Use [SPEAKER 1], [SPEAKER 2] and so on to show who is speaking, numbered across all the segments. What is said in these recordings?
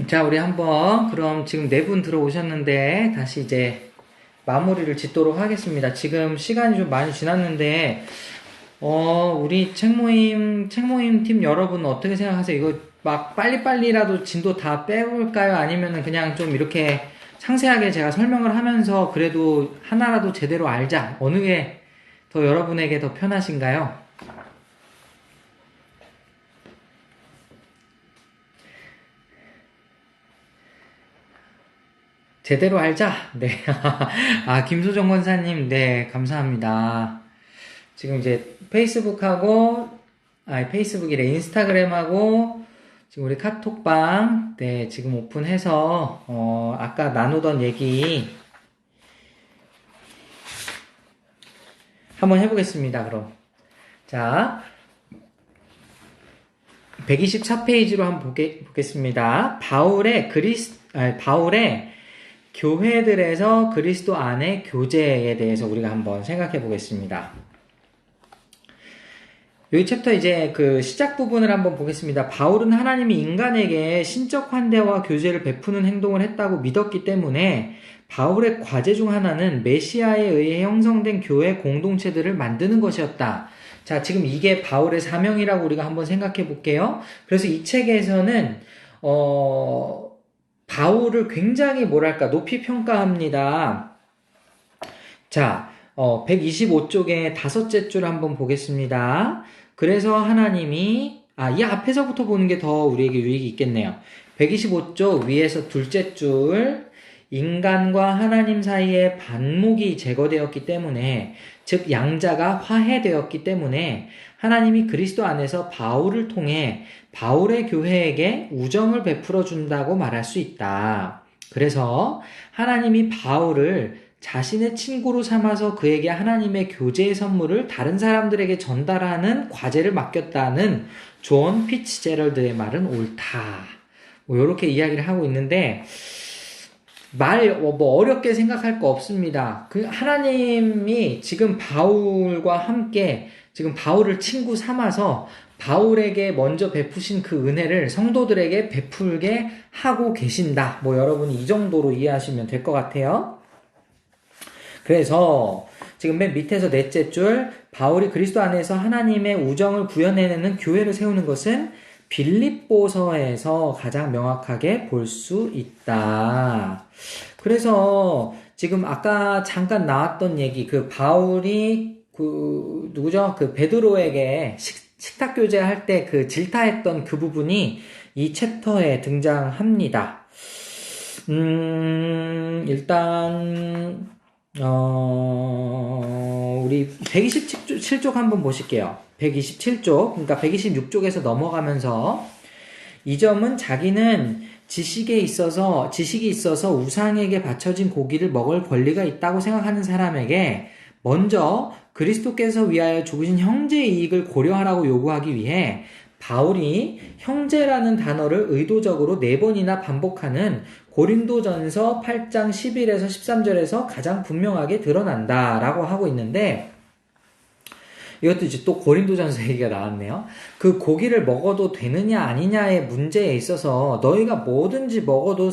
[SPEAKER 1] 자, 우리 한번 그럼 지금 네 분 들어오셨는데 다시 이제 마무리를 짓도록 하겠습니다. 지금 시간이 좀 많이 지났는데 우리 책 모임 팀 여러분 어떻게 생각하세요? 이거 막 빨리빨리라도 진도 다 빼볼까요? 아니면은 그냥 좀 이렇게 상세하게 제가 설명을 하면서 그래도 하나라도 제대로 알자. 어느 게 더 여러분에게 더 편하신가요? 제대로 알자. 네. 아, 김소정 권사님, 네, 감사합니다. 지금 이제 페이스북이래, 인스타그램하고, 지금 우리 카톡방, 네, 지금 오픈해서, 아까 나누던 얘기 한번 해보겠습니다, 그럼. 자, 124페이지로 한번 보겠습니다. 바울의 교회들에서 그리스도 안의 교제에 대해서 우리가 한번 생각해 보겠습니다. 여기 챕터 이제 그 시작 부분을 한번 보겠습니다. 바울은 하나님이 인간에게 신적 환대와 교제를 베푸는 행동을 했다고 믿었기 때문에 바울의 과제 중 하나는 메시아에 의해 형성된 교회 공동체들을 만드는 것이었다. 자, 지금 이게 바울의 사명이라고 우리가 한번 생각해 볼게요. 그래서 이 책에서는 바울을 굉장히 높이 평가합니다. 자, 125쪽에 다섯째 줄 한번 보겠습니다. 그래서 하나님이, 이 앞에서부터 보는 게 더 우리에게 유익이 있겠네요. 125쪽 위에서 둘째 줄, 인간과 하나님 사이에 반목이 제거되었기 때문에, 즉 양자가 화해되었기 때문에 하나님이 그리스도 안에서 바울을 통해 바울의 교회에게 우정을 베풀어 준다고 말할 수 있다. 그래서 하나님이 바울을 자신의 친구로 삼아서 그에게 하나님의 교제의 선물을 다른 사람들에게 전달하는 과제를 맡겼다는 존 피츠제럴드의 말은 옳다. 이렇게 이야기를 하고 있는데 어렵게 생각할 거 없습니다. 그 하나님이 지금 바울과 함께 지금 바울을 친구 삼아서 바울에게 먼저 베푸신 그 은혜를 성도들에게 베풀게 하고 계신다. 여러분이 이 정도로 이해하시면 될 것 같아요. 그래서 지금 맨 밑에서 넷째 줄, 바울이 그리스도 안에서 하나님의 우정을 구현해내는 교회를 세우는 것은 빌립보서에서 가장 명확하게 볼 수 있다. 그래서 지금 아까 잠깐 나왔던 얘기, 바울이 누구죠? 베드로에게 식탁 교제할 때 질타했던 그 부분이 이 챕터에 등장합니다. 일단 우리 127쪽 한번 보실게요. 127쪽, 그러니까 126쪽에서 넘어가면서 이 점은 자기는 지식이 있어서 우상에게 바쳐진 고기를 먹을 권리가 있다고 생각하는 사람에게 먼저 그리스도께서 위하여 죽으신 형제의 이익을 고려하라고 요구하기 위해 바울이 형제라는 단어를 의도적으로 4번이나 반복하는 고린도전서 8장 11에서 13절에서 가장 분명하게 드러난다라고 하고 있는데, 이것도 이제 또 고린도전서 얘기가 나왔네요. 그 고기를 먹어도 되느냐 아니냐의 문제에 있어서 너희가 뭐든지 먹어도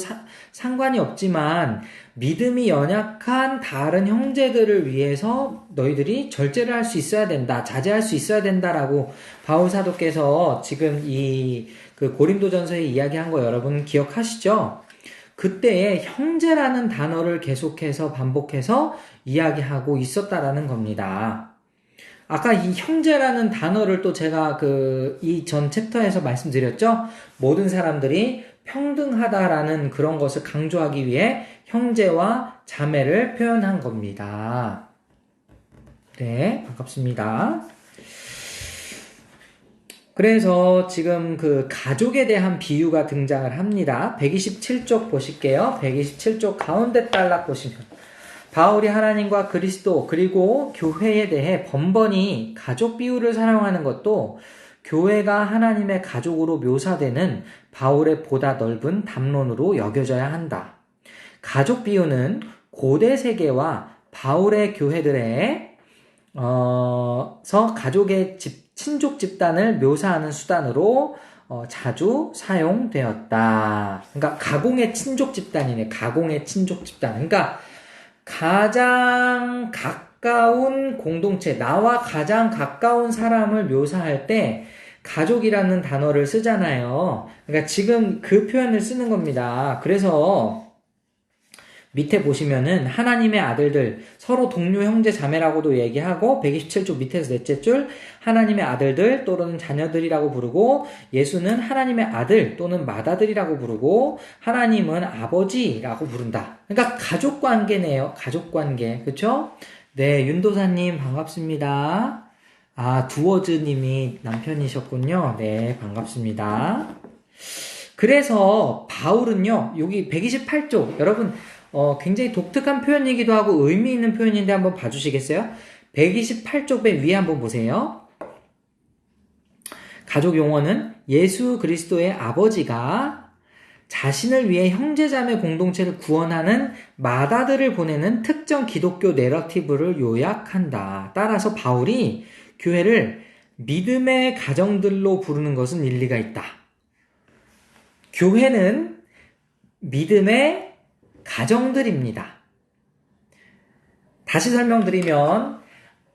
[SPEAKER 1] 상관이 없지만 믿음이 연약한 다른 형제들을 위해서 너희들이 절제를 할 수 있어야 된다, 자제할 수 있어야 된다라고 바울 사도께서 지금 고린도전서에 이야기한 거 여러분 기억하시죠? 그때에 형제라는 단어를 계속해서 반복해서 이야기하고 있었다라는 겁니다. 아까 이 형제라는 단어를 또 제가 이 전 챕터에서 말씀드렸죠? 모든 사람들이 평등하다라는 그런 것을 강조하기 위해 형제와 자매를 표현한 겁니다. 네, 반갑습니다. 그래서 지금 가족에 대한 비유가 등장을 합니다. 127쪽 보실게요. 127쪽 가운데 단락 보시면 바울이 하나님과 그리스도 그리고 교회에 대해 번번이 가족 비유를 사용하는 것도 교회가 하나님의 가족으로 묘사되는 바울의 보다 넓은 담론으로 여겨져야 한다. 가족 비유는 고대 세계와 바울의 교회들의 가족의 친족 집단을 묘사하는 수단으로 자주 사용되었다. 그러니까 가공의 친족 집단이네. 가공의 친족 집단. 그러니까 가장 가까운 공동체, 나와 가장 가까운 사람을 묘사할 때 가족이라는 단어를 쓰잖아요. 그러니까 지금 그 표현을 쓰는 겁니다. 그래서 밑에 보시면은 하나님의 아들들, 서로 동료 형제 자매라고도 얘기하고 127쪽 밑에서 넷째 줄 하나님의 아들들 또는 자녀들이라고 부르고 예수는 하나님의 아들 또는 맏아들이라고 부르고 하나님은 아버지라고 부른다. 그러니까 가족 관계네요. 가족 관계. 그쵸? 네, 윤도사님 반갑습니다. 아, 두어즈님이 남편이셨군요. 네, 반갑습니다. 그래서 바울은요, 여기 128쪽, 여러분, 굉장히 독특한 표현이기도 하고 의미 있는 표현인데 한번 봐주시겠어요? 128쪽 맨 위에 한번 보세요. 가족 용어는 예수 그리스도의 아버지가 자신을 위해 형제자매 공동체를 구원하는 맏아들을 보내는 특정 기독교 내러티브를 요약한다. 따라서 바울이 교회를 믿음의 가정들로 부르는 것은 일리가 있다. 교회는 믿음의 가정들입니다. 다시 설명드리면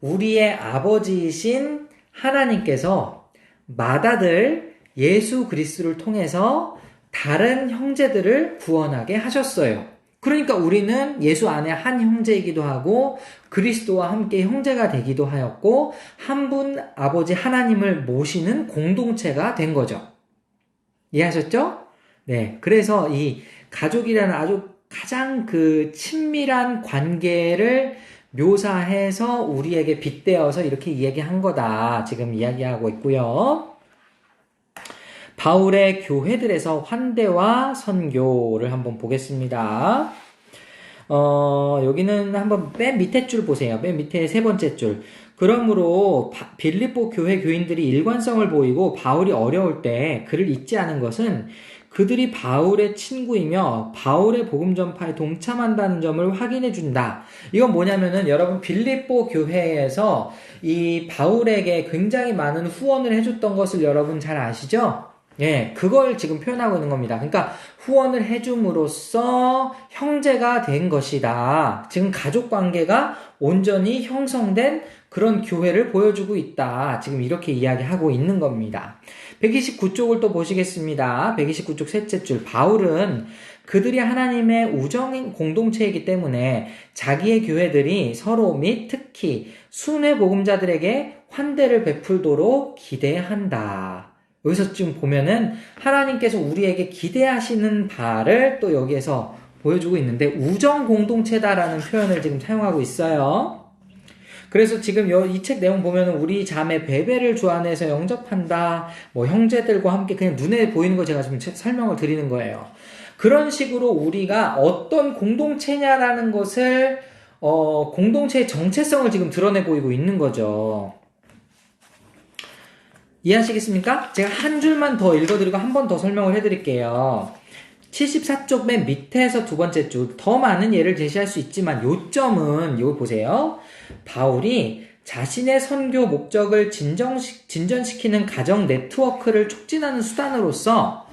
[SPEAKER 1] 우리의 아버지이신 하나님께서 맏아들 예수 그리스도를 통해서 다른 형제들을 구원하게 하셨어요. 그러니까 우리는 예수 안에 한 형제이기도 하고 그리스도와 함께 형제가 되기도 하였고 한 분 아버지 하나님을 모시는 공동체가 된 거죠. 이해하셨죠? 네. 그래서 이 가족이라는 아주 가장 그 친밀한 관계를 묘사해서 우리에게 빗대어서 이렇게 이야기한 거다. 지금 이야기하고 있고요. 바울의 교회들에서 환대와 선교를 한번 보겠습니다. 여기는 한번 맨 밑에 줄 보세요. 맨 밑에 세 번째 줄. 그러므로 빌립보 교회 교인들이 일관성을 보이고 바울이 어려울 때 그를 잊지 않은 것은 그들이 바울의 친구이며 바울의 복음 전파에 동참한다는 점을 확인해 준다. 이건 뭐냐면은 여러분 빌립보 교회에서 이 바울에게 굉장히 많은 후원을 해줬던 것을 여러분 잘 아시죠? 예, 그걸 지금 표현하고 있는 겁니다. 그러니까 후원을 해줌으로써 형제가 된 것이다. 지금 가족 관계가 온전히 형성된 그런 교회를 보여주고 있다. 지금 이렇게 이야기하고 있는 겁니다. 129쪽을 또 보시겠습니다. 129쪽 셋째 줄. 바울은 그들이 하나님의 우정 공동체이기 때문에 자기의 교회들이 서로 및 특히 순회 복음자들에게 환대를 베풀도록 기대한다. 여기서 지금 보면은 하나님께서 우리에게 기대하시는 바를 또 여기에서 보여주고 있는데 우정 공동체다라는 표현을 지금 사용하고 있어요. 그래서 지금 이 책 내용 보면은 우리 자매 베베를 주 안에서 영접한다. 뭐 형제들과 함께 그냥 눈에 보이는 거 제가 지금 설명을 드리는 거예요. 그런 식으로 우리가 어떤 공동체냐라는 것을 공동체의 정체성을 지금 드러내 보이고 있는 거죠. 이해하시겠습니까? 제가 한 줄만 더 읽어드리고 한 번 더 설명을 해드릴게요. 74쪽 맨 밑에서 두 번째 줄, 더 많은 예를 제시할 수 있지만 요점은 이거 보세요. 바울이 자신의 선교 목적을 진전시키는 가정 네트워크를 촉진하는 수단으로서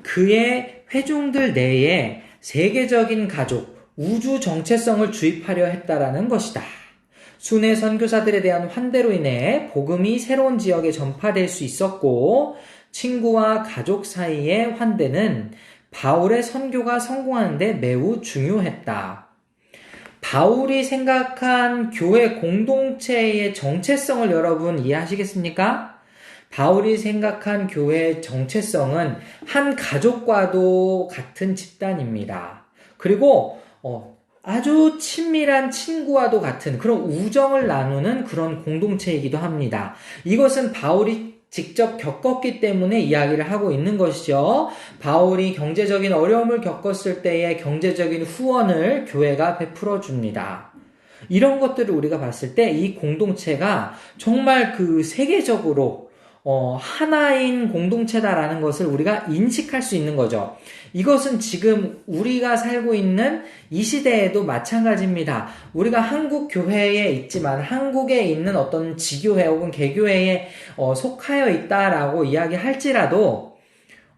[SPEAKER 1] 그의 회중들 내에 세계적인 가족, 우주 정체성을 주입하려 했다라는 것이다. 순회 선교사들에 대한 환대로 인해 복음이 새로운 지역에 전파될 수 있었고 친구와 가족 사이의 환대는 바울의 선교가 성공하는 데 매우 중요했다. 바울이 생각한 교회 공동체의 정체성을 여러분 이해하시겠습니까? 바울이 생각한 교회의 정체성은 한 가족과도 같은 집단입니다. 그리고 아주 친밀한 친구와도 같은 그런 우정을 나누는 그런 공동체이기도 합니다. 이것은 바울이 직접 겪었기 때문에 이야기를 하고 있는 것이죠. 바울이 경제적인 어려움을 겪었을 때의 경제적인 후원을 교회가 베풀어 줍니다. 이런 것들을 우리가 봤을 때 이 공동체가 정말 그 세계적으로 하나인 공동체다라는 것을 우리가 인식할 수 있는 거죠. 이것은 지금 우리가 살고 있는 이 시대에도 마찬가지입니다. 우리가 한국 교회에 있지만 한국에 있는 어떤 지교회 혹은 개교회에 속하여 있다라고 이야기할지라도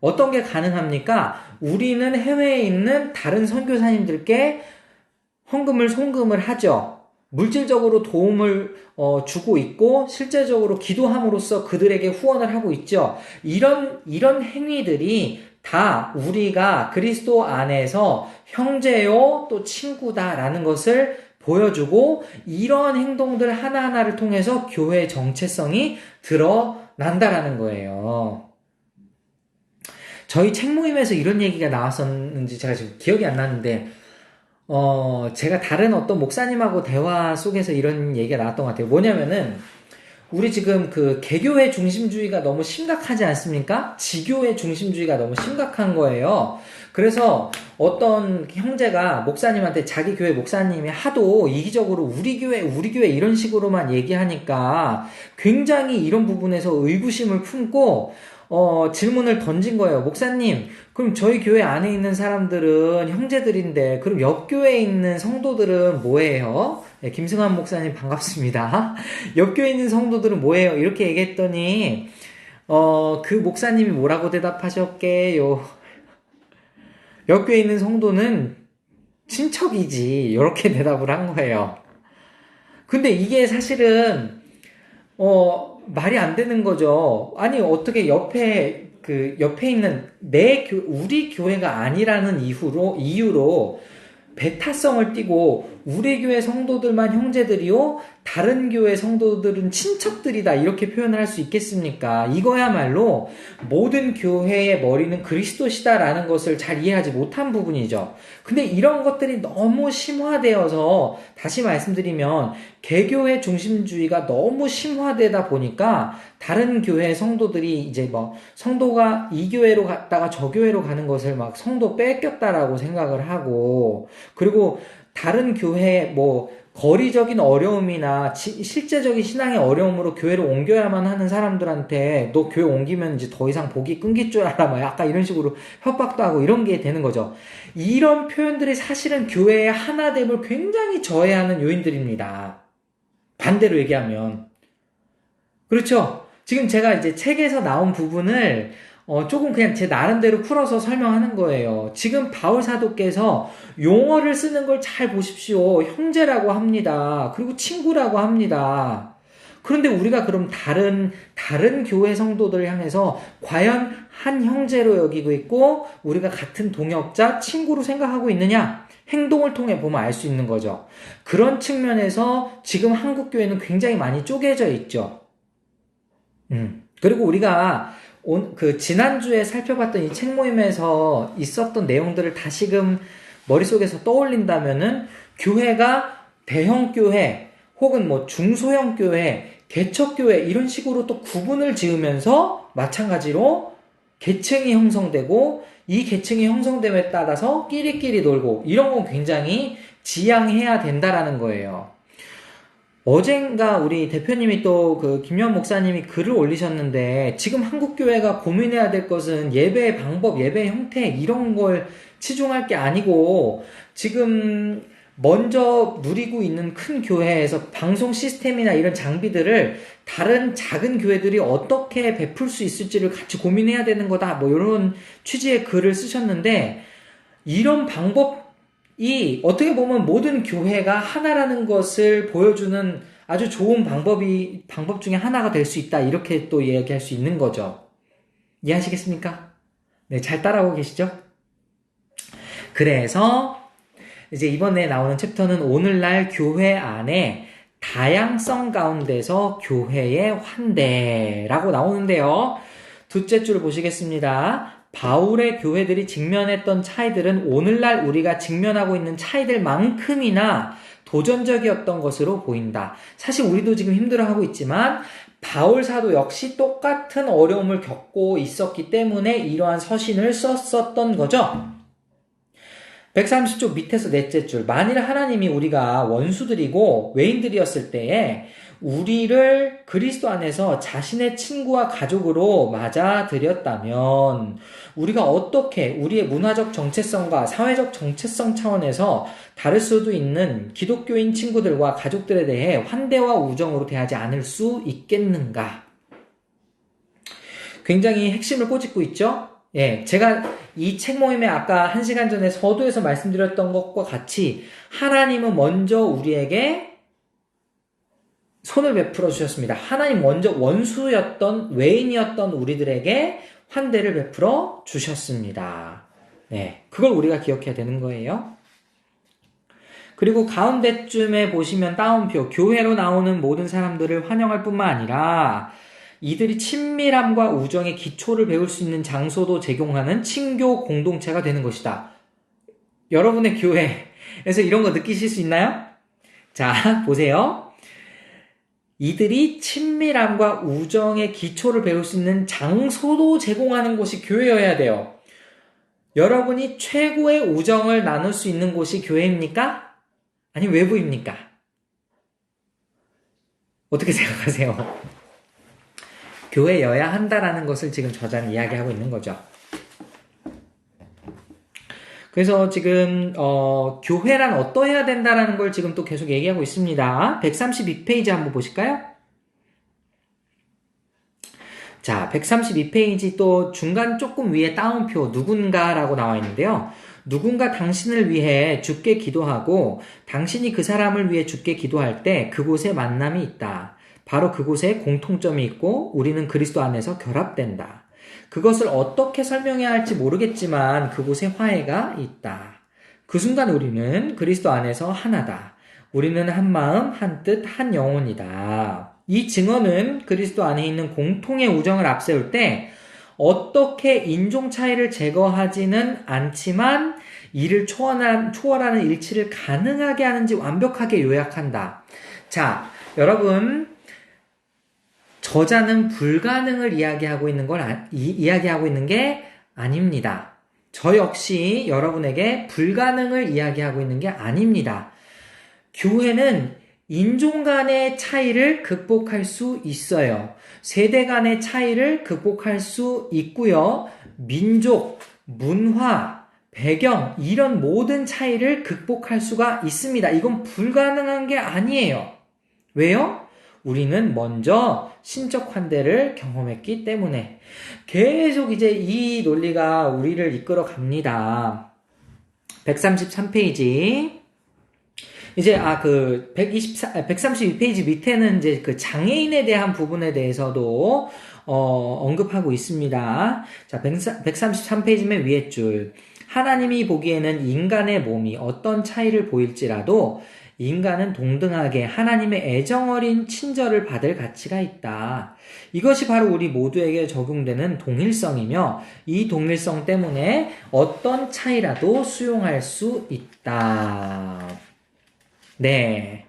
[SPEAKER 1] 어떤 게 가능합니까? 우리는 해외에 있는 다른 선교사님들께 헌금을 송금을 하죠. 물질적으로 도움을 주고 있고 실제적으로 기도함으로써 그들에게 후원을 하고 있죠. 이런 행위들이 다 우리가 그리스도 안에서 형제요 또 친구다라는 것을 보여주고 이런 행동들 하나하나를 통해서 교회의 정체성이 드러난다라는 거예요. 저희 책 모임에서 이런 얘기가 나왔었는지 제가 지금 기억이 안 나는데 제가 다른 어떤 목사님하고 대화 속에서 이런 얘기가 나왔던 것 같아요. 뭐냐면은, 우리 지금 그 개교회 중심주의가 너무 심각하지 않습니까? 지교회 중심주의가 너무 심각한 거예요. 그래서 어떤 형제가 목사님한테 자기 교회 목사님이 하도 이기적으로 우리 교회 이런 식으로만 얘기하니까 굉장히 이런 부분에서 의구심을 품고 질문을 던진 거예요. 목사님, 그럼 저희 교회 안에 있는 사람들은 형제들인데, 그럼 옆 교회에 있는 성도들은 뭐예요? 네, 김승환 목사님 반갑습니다. 옆 교회에 있는 성도들은 뭐예요? 이렇게 얘기했더니, 그 목사님이 뭐라고 대답하셨게요? 옆 교회에 있는 성도는 친척이지. 이렇게 대답을 한 거예요. 근데 이게 사실은, 말이 안 되는 거죠. 아니, 어떻게 옆에 있는 우리 교회가 아니라는 이유로 배타성을 띠고 우리 교회 성도들만 형제들이요, 다른 교회 성도들은 친척들이다 이렇게 표현을 할 수 있겠습니까? 이거야말로 모든 교회의 머리는 그리스도시다라는 것을 잘 이해하지 못한 부분이죠. 근데 이런 것들이 너무 심화되어서, 다시 말씀드리면 개교회 중심주의가 너무 심화되다 보니까 다른 교회 성도들이 이제 성도가 이 교회로 갔다가 저 교회로 가는 것을 막 성도 뺏겼다라고 생각을 하고, 그리고 다른 교회 거리적인 어려움이나 실제적인 신앙의 어려움으로 교회를 옮겨야만 하는 사람들한테 너 교회 옮기면 이제 더 이상 복이 끊길 줄 알아, 약간 이런 식으로 협박도 하고 이런 게 되는 거죠. 이런 표현들이 사실은 교회의 하나됨을 굉장히 저해하는 요인들입니다. 반대로 얘기하면. 그렇죠? 지금 제가 이제 책에서 나온 부분을 조금 그냥 제 나름대로 풀어서 설명하는 거예요. 지금 바울 사도께서 용어를 쓰는 걸 잘 보십시오. 형제라고 합니다. 그리고 친구라고 합니다. 그런데 우리가 그럼 다른 교회 성도들을 향해서 과연 한 형제로 여기고 있고 우리가 같은 동역자, 친구로 생각하고 있느냐? 행동을 통해 보면 알 수 있는 거죠. 그런 측면에서 지금 한국 교회는 굉장히 많이 쪼개져 있죠. 그리고 우리가 지난주에 살펴봤던 이 책 모임에서 있었던 내용들을 다시금 머릿속에서 떠올린다면은, 교회가 대형 교회, 혹은 중소형 교회, 개척교회, 이런 식으로 또 구분을 지으면서 마찬가지로 계층이 형성되고, 이 계층이 형성됨에 따라서 끼리끼리 놀고, 이런 건 굉장히 지양해야 된다라는 거예요. 어젠가 우리 대표님이 또 김요한 목사님이 글을 올리셨는데, 지금 한국교회가 고민해야 될 것은 예배의 방법, 예배의 형태, 이런 걸 치중할 게 아니고, 지금 먼저 누리고 있는 큰 교회에서 방송 시스템이나 이런 장비들을 다른 작은 교회들이 어떻게 베풀 수 있을지를 같이 고민해야 되는 거다, 이런 취지의 글을 쓰셨는데, 이런 방법이 어떻게 보면 모든 교회가 하나라는 것을 보여주는 아주 좋은 방법 중에 하나가 될 수 있다, 이렇게 또 이야기할 수 있는 거죠. 이해하시겠습니까? 네, 잘 따라오고 계시죠? 그래서 이제 이번에 나오는 챕터는 오늘날 교회 안에 다양성 가운데서 교회의 환대라고 나오는데요. 둘째 줄 보시겠습니다. 바울의 교회들이 직면했던 차이들은 오늘날 우리가 직면하고 있는 차이들만큼이나 도전적이었던 것으로 보인다. 사실 우리도 지금 힘들어하고 있지만 바울 사도 역시 똑같은 어려움을 겪고 있었기 때문에 이러한 서신을 썼었던 거죠. 130쪽 밑에서 넷째 줄. 만일 하나님이 우리가 원수들이고 외인들이었을 때에 우리를 그리스도 안에서 자신의 친구와 가족으로 맞아들였다면 우리가 어떻게 우리의 문화적 정체성과 사회적 정체성 차원에서 다를 수도 있는 기독교인 친구들과 가족들에 대해 환대와 우정으로 대하지 않을 수 있겠는가? 굉장히 핵심을 꼬집고 있죠? 예, 제가 이 책 모임에 아까 1시간 전에 서두에서 말씀드렸던 것과 같이 하나님은 먼저 우리에게 손을 베풀어 주셨습니다. 하나님 먼저 원수였던, 외인이었던 우리들에게 환대를 베풀어 주셨습니다. 네, 그걸 우리가 기억해야 되는 거예요. 그리고 가운데쯤에 보시면 따옴표, 교회로 나오는 모든 사람들을 환영할 뿐만 아니라 이들이 친밀함과 우정의 기초를 배울 수 있는 장소도 제공하는 친교 공동체가 되는 것이다. 여러분의 교회에서 이런 거 느끼실 수 있나요? 자, 보세요. 이들이 친밀함과 우정의 기초를 배울 수 있는 장소도 제공하는 곳이 교회여야 돼요. 여러분이 최고의 우정을 나눌 수 있는 곳이 교회입니까? 아니면 외부입니까? 어떻게 생각하세요? 교회여야 한다라는 것을 지금 저자는 이야기하고 있는 거죠. 그래서 지금 교회란 어떠해야 된다라는 걸 지금 또 계속 얘기하고 있습니다. 132페이지 한번 보실까요? 자, 132페이지 또 중간 조금 위에 따옴표 누군가라고 나와 있는데요. 누군가 당신을 위해 주께 기도하고 당신이 그 사람을 위해 주께 기도할 때 그곳에 만남이 있다. 바로 그곳에 공통점이 있고 우리는 그리스도 안에서 결합된다. 그것을 어떻게 설명해야 할지 모르겠지만 그곳에 화해가 있다. 그 순간 우리는 그리스도 안에서 하나다. 우리는 한 마음, 한 뜻, 한 영혼이다. 이 증언은 그리스도 안에 있는 공통의 우정을 앞세울 때 어떻게 인종 차이를 제거하지는 않지만 이를 초월하는 일치를 가능하게 하는지 완벽하게 요약한다. 자, 여러분, 저자는 불가능을 이야기하고 있는 게 아닙니다. 저 역시 여러분에게 불가능을 이야기하고 있는 게 아닙니다. 교회는 인종 간의 차이를 극복할 수 있어요. 세대 간의 차이를 극복할 수 있고요. 민족, 문화, 배경 이런 모든 차이를 극복할 수가 있습니다. 이건 불가능한 게 아니에요. 왜요? 우리는 먼저 신적 환대를 경험했기 때문에 계속 이제 이 논리가 우리를 이끌어 갑니다. 133페이지. 이제 132페이지 밑에는 이제 그 장애인에 대한 부분에 대해서도 언급하고 있습니다. 자, 133페이지 맨 위에 줄. 하나님이 보기에는 인간의 몸이 어떤 차이를 보일지라도 인간은 동등하게 하나님의 애정어린 친절을 받을 가치가 있다. 이것이 바로 우리 모두에게 적용되는 동일성이며 이 동일성 때문에 어떤 차이라도 수용할 수 있다. 네.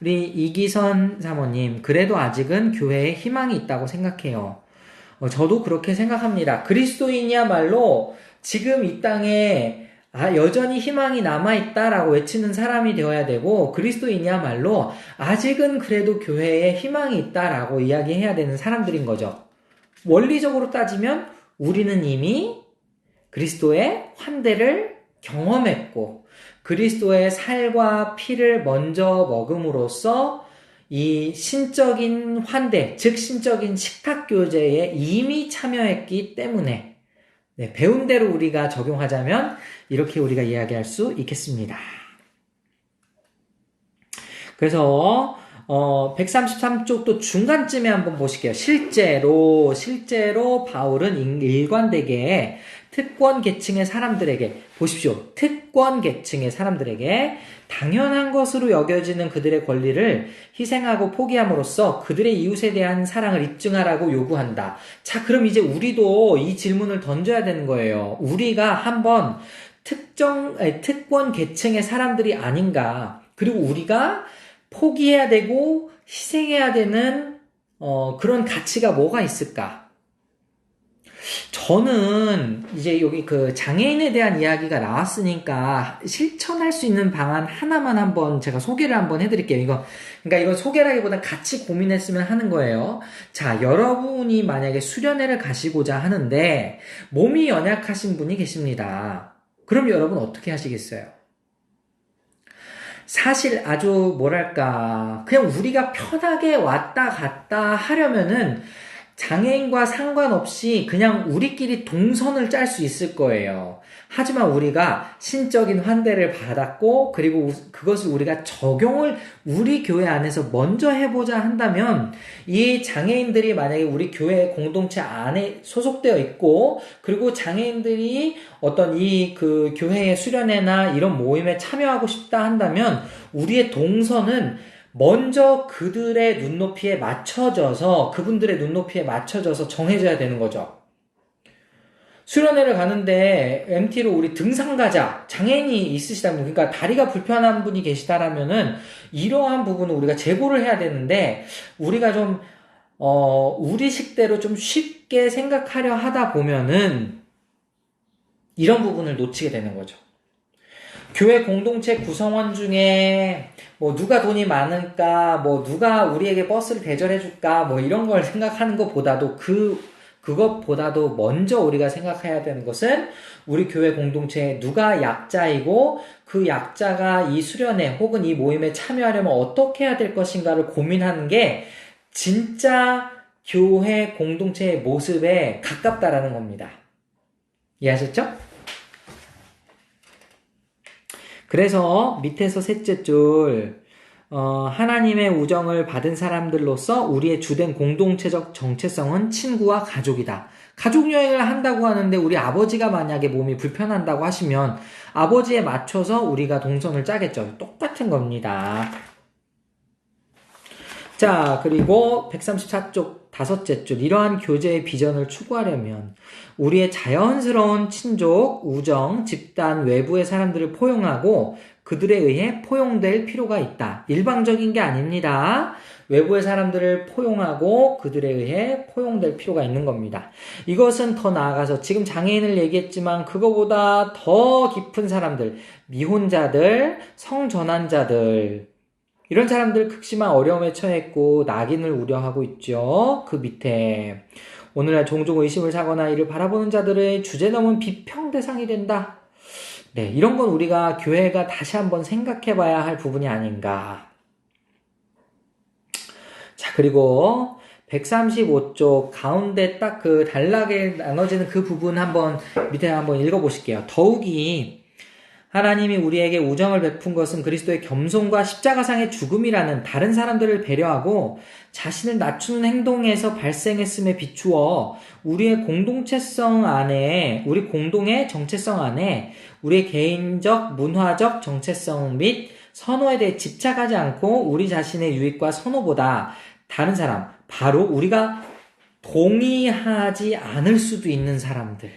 [SPEAKER 1] 우리 이기선 사모님, 그래도 아직은 교회에 희망이 있다고 생각해요. 저도 그렇게 생각합니다. 그리스도인이야말로 지금 이 땅에 여전히 희망이 남아있다라고 외치는 사람이 되어야 되고, 그리스도인이야말로 아직은 그래도 교회에 희망이 있다라고 이야기해야 되는 사람들인 거죠. 원리적으로 따지면 우리는 이미 그리스도의 환대를 경험했고, 그리스도의 살과 피를 먼저 먹음으로써 이 신적인 환대, 즉 신적인 식탁교제에 이미 참여했기 때문에 배운 대로 우리가 적용하자면 이렇게 우리가 이야기할 수 있겠습니다. 그래서 133쪽도 중간쯤에 한번 보실게요. 실제로 바울은 일관되게 특권 계층의 사람들에게 보십시오. 특권 계층의 사람들에게 당연한 것으로 여겨지는 그들의 권리를 희생하고 포기함으로써 그들의 이웃에 대한 사랑을 입증하라고 요구한다. 자, 그럼 이제 우리도 이 질문을 던져야 되는 거예요. 우리가 한번 특권 계층의 사람들이 아닌가. 그리고 우리가 포기해야 되고 희생해야 되는 그런 가치가 뭐가 있을까? 저는 이제 여기 그 장애인에 대한 이야기가 나왔으니까 실천할 수 있는 방안 하나만 한번 제가 소개를 한번 해드릴게요. 그러니까 이건 소개라기보다 같이 고민했으면 하는 거예요. 자, 여러분이 만약에 수련회를 가시고자 하는데 몸이 연약하신 분이 계십니다. 그럼 여러분 어떻게 하시겠어요? 사실 아주 그냥 우리가 편하게 왔다 갔다 하려면은 장애인과 상관없이 그냥 우리끼리 동선을 짤 수 있을 거예요. 하지만 우리가 신적인 환대를 받았고, 그리고 그것을 우리가 적용을 우리 교회 안에서 먼저 해보자 한다면, 이 장애인들이 만약에 우리 교회 공동체 안에 소속되어 있고, 그리고 장애인들이 어떤 그 교회의 수련회나 이런 모임에 참여하고 싶다 한다면, 우리의 동선은 먼저 그들의 눈높이에 맞춰져서, 그분들의 눈높이에 맞춰져서 정해져야 되는 거죠. 수련회를 가는데 MT로 우리 등산 가자. 장애인이 있으시다면, 그러니까 다리가 불편한 분이 계시다라면은 이러한 부분을 우리가 제고를 해야 되는데, 우리가 좀 우리 식대로 좀 쉽게 생각하려 하다 보면은 이런 부분을 놓치게 되는 거죠. 교회 공동체 구성원 중에 뭐 누가 돈이 많을까, 뭐 누가 우리에게 버스를 대절해 줄까, 뭐 이런 걸 생각하는 것보다도 그것보다도 먼저 우리가 생각해야 되는 것은 우리 교회 공동체에 누가 약자이고 그 약자가 이 수련회 혹은 이 모임에 참여하려면 어떻게 해야 될 것인가를 고민하는 게 진짜 교회 공동체의 모습에 가깝다라는 겁니다. 이해하셨죠? 그래서 밑에서 셋째 줄, 하나님의 우정을 받은 사람들로서 우리의 주된 공동체적 정체성은 친구와 가족이다. 가족 여행을 한다고 하는데 우리 아버지가 만약에 몸이 불편한다고 하시면 아버지에 맞춰서 우리가 동선을 짜겠죠. 똑같은 겁니다. 자, 그리고 134쪽 다섯째 줄, 이러한 교제의 비전을 추구하려면 우리의 자연스러운 친족, 우정, 집단, 외부의 사람들을 포용하고 그들에 의해 포용될 필요가 있다. 일방적인 게 아닙니다. 외부의 사람들을 포용하고 그들에 의해 포용될 필요가 있는 겁니다. 이것은 더 나아가서 지금 장애인을 얘기했지만 그거보다 더 깊은 사람들, 미혼자들, 성전환자들, 이런 사람들 극심한 어려움에 처했고 낙인을 우려하고 있죠. 그 밑에 오늘날 종종 의심을 사거나 이를 바라보는 자들의 주제넘은 비평 대상이 된다. 네, 이런 건 우리가 교회가 다시 한번 생각해 봐야 할 부분이 아닌가. 자, 그리고 135쪽 가운데 딱 그 단락에 나눠지는 그 부분 한번 밑에 한번 읽어보실게요. 더욱이 하나님이 우리에게 우정을 베푼 것은 그리스도의 겸손과 십자가상의 죽음이라는 다른 사람들을 배려하고 자신을 낮추는 행동에서 발생했음에 비추어 우리의 공동체성 안에, 우리 공동의 정체성 안에 우리의 개인적, 문화적 정체성 및 선호에 대해 집착하지 않고 우리 자신의 유익과 선호보다 다른 사람, 바로 우리가 동의하지 않을 수도 있는 사람들의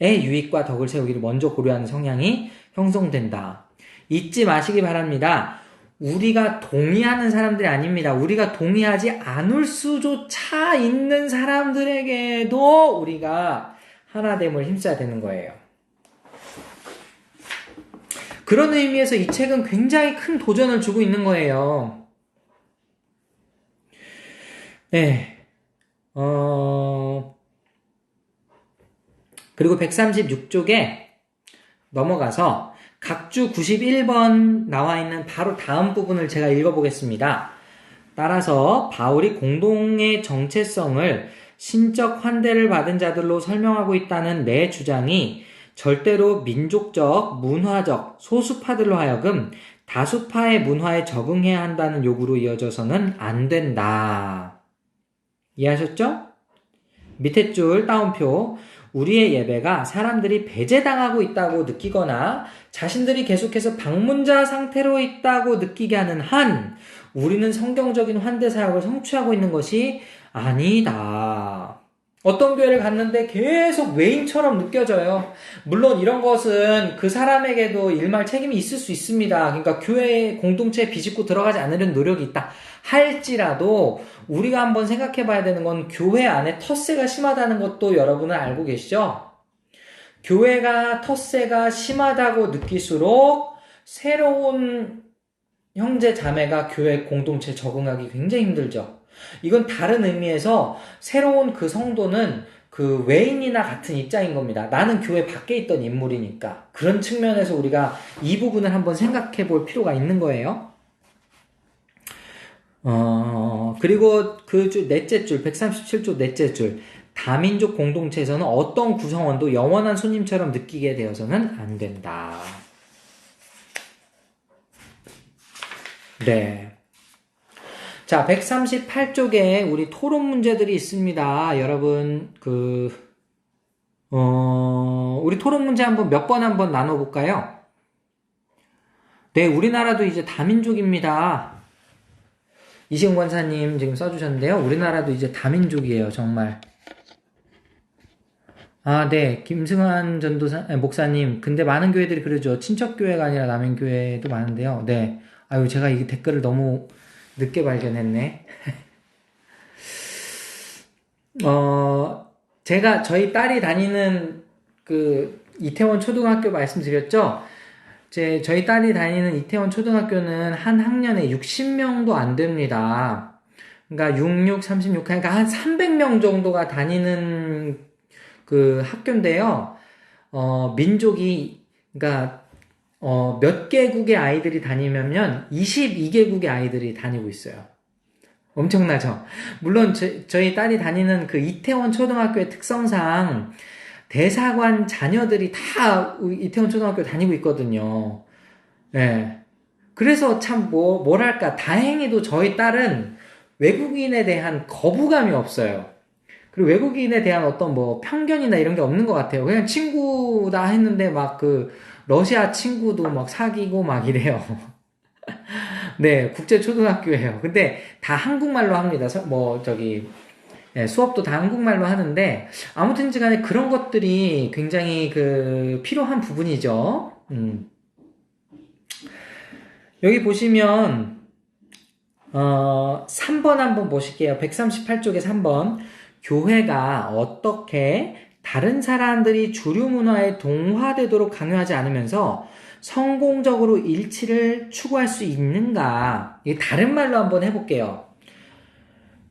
[SPEAKER 1] 유익과 덕을 세우기를 먼저 고려하는 성향이 형성된다. 잊지 마시기 바랍니다. 우리가 동의하는 사람들이 아닙니다. 우리가 동의하지 않을 수조차 있는 사람들에게도 우리가 하나됨을 힘써야 되는 거예요. 그런 의미에서 이 책은 굉장히 큰 도전을 주고 있는 거예요. 네. 그리고 136쪽에 넘어가서 각주 91번 나와 있는 바로 다음 부분을 제가 읽어보겠습니다. 따라서 바울이 공동의 정체성을 신적 환대를 받은 자들로 설명하고 있다는 내 주장이 절대로 민족적, 문화적, 소수파들로 하여금 다수파의 문화에 적응해야 한다는 요구로 이어져서는 안 된다. 이해하셨죠? 밑에 줄 따옴표. 우리의 예배가 사람들이 배제당하고 있다고 느끼거나 자신들이 계속해서 방문자 상태로 있다고 느끼게 하는 한 우리는 성경적인 환대 사역을 성취하고 있는 것이 아니다. 어떤 교회를 갔는데 계속 외인처럼 느껴져요. 물론 이런 것은 그 사람에게도 일말 책임이 있을 수 있습니다. 그러니까 교회 공동체에 비집고 들어가지 않으려는 노력이 있다 할지라도 우리가 한번 생각해 봐야 되는 건 교회 안에 텃세가 심하다는 것도 여러분은 알고 계시죠? 교회가 텃세가 심하다고 느낄수록 새로운 형제 자매가 교회 공동체에 적응하기 굉장히 힘들죠. 이건 다른 의미에서 새로운 그 성도는 그 외인이나 같은 입장인 겁니다. 나는 교회 밖에 있던 인물이니까. 그런 측면에서 우리가 이 부분을 한번 생각해 볼 필요가 있는 거예요. 그리고 넷째 줄, 137조 넷째 줄. 다민족 공동체에서는 어떤 구성원도 영원한 손님처럼 느끼게 되어서는 안 된다. 네. 자, 138쪽에 우리 토론 문제들이 있습니다. 여러분, 우리 토론 문제 몇 번 한번 나눠볼까요? 네, 우리나라도 이제 다민족입니다. 이시영 권사님 지금 써주셨는데요. 우리나라도 이제 다민족이에요, 정말. 아, 네. 김승환 목사님. 근데 많은 교회들이 그러죠. 친척교회가 아니라 남행교회도 많은데요. 네. 아유, 제가 이 댓글을 너무 늦게 발견했네. 저희 딸이 다니는 이태원 초등학교 말씀드렸죠? 저희 딸이 다니는 이태원 초등학교는 한 학년에 60명도 안 됩니다. 그러니까 66, 36, 그러니까 한 300명 정도가 다니는 학교인데요. 민족이, 그러니까, 몇 개국의 아이들이 다니면 22개국의 아이들이 다니고 있어요. 엄청나죠? 물론, 저희 딸이 다니는 이태원 초등학교의 특성상 대사관 자녀들이 다 이태원 초등학교 다니고 있거든요. 네. 그래서 참, 뭐랄까, 다행히도 저희 딸은 외국인에 대한 거부감이 없어요. 그리고 외국인에 대한 어떤 편견이나 이런 게 없는 것 같아요. 그냥 친구다 했는데 러시아 친구도 사귀고 이래요. 네, 국제초등학교예요. 근데 다 한국말로 합니다. 네, 수업도 다 한국말로 하는데, 아무튼 간에 그런 것들이 굉장히 필요한 부분이죠. 여기 보시면, 3번 한번 보실게요. 138쪽에 3번. 교회가 어떻게 다른 사람들이 주류 문화에 동화되도록 강요하지 않으면서 성공적으로 일치를 추구할 수 있는가? 이게 다른 말로 한번 해볼게요.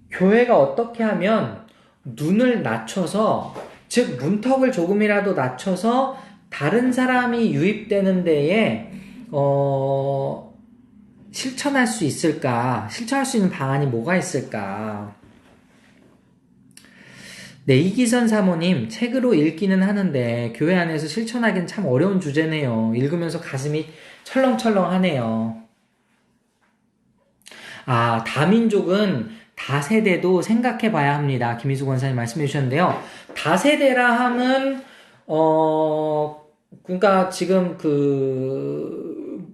[SPEAKER 1] 교회가 어떻게 하면 눈을 낮춰서, 즉 문턱을 조금이라도 낮춰서 다른 사람이 유입되는 데에 실천할 수 있을까? 실천할 수 있는 방안이 뭐가 있을까? 네, 이기선 사모님, 책으로 읽기는 하는데 교회 안에서 실천하기는 참 어려운 주제네요. 읽으면서 가슴이 철렁철렁하네요. 아, 다민족은 다세대도 생각해 봐야 합니다. 김희수 권사님 말씀해 주셨는데요. 다세대라 함은, 그러니까 지금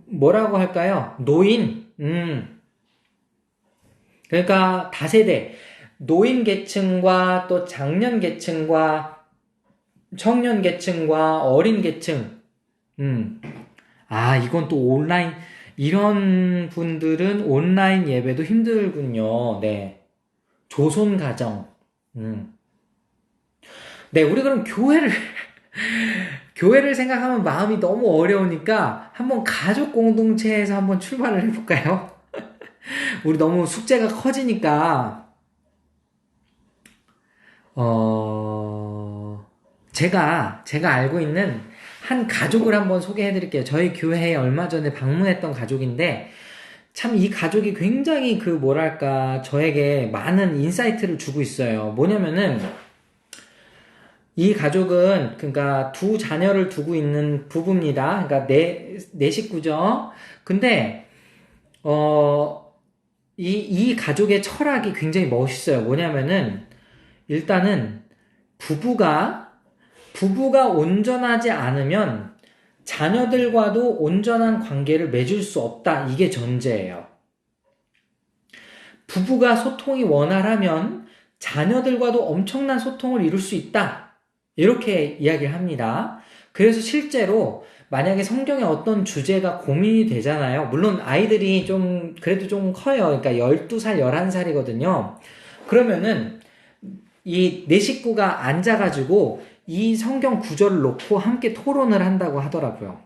[SPEAKER 1] 뭐라고 할까요? 노인, 그러니까 다세대. 노인 계층과 또 장년 계층과 청년 계층과 어린 계층. 이건 또 온라인, 이런 분들은 온라인 예배도 힘들군요. 네. 조손 가정. 네, 우리 그럼 교회를 생각하면 마음이 너무 어려우니까 한번 가족 공동체에서 한번 출발을 해볼까요? 우리 너무 숙제가 커지니까. 제가 알고 있는 한 가족을 한번 소개해 드릴게요. 저희 교회에 얼마 전에 방문했던 가족인데, 참 이 가족이 굉장히 저에게 많은 인사이트를 주고 있어요. 뭐냐면은, 이 가족은, 그러니까 두 자녀를 두고 있는 부부입니다. 그러니까 네 식구죠. 근데, 이 가족의 철학이 굉장히 멋있어요. 뭐냐면은, 일단은 부부가 온전하지 않으면 자녀들과도 온전한 관계를 맺을 수 없다. 이게 전제예요. 부부가 소통이 원활하면 자녀들과도 엄청난 소통을 이룰 수 있다. 이렇게 이야기를 합니다. 그래서 실제로 만약에 성경에 어떤 주제가 고민이 되잖아요. 물론 아이들이 그래도 좀 커요. 그러니까 12살, 11살이거든요. 그러면은 이 네 식구가 앉아가지고 이 성경 구절을 놓고 함께 토론을 한다고 하더라고요.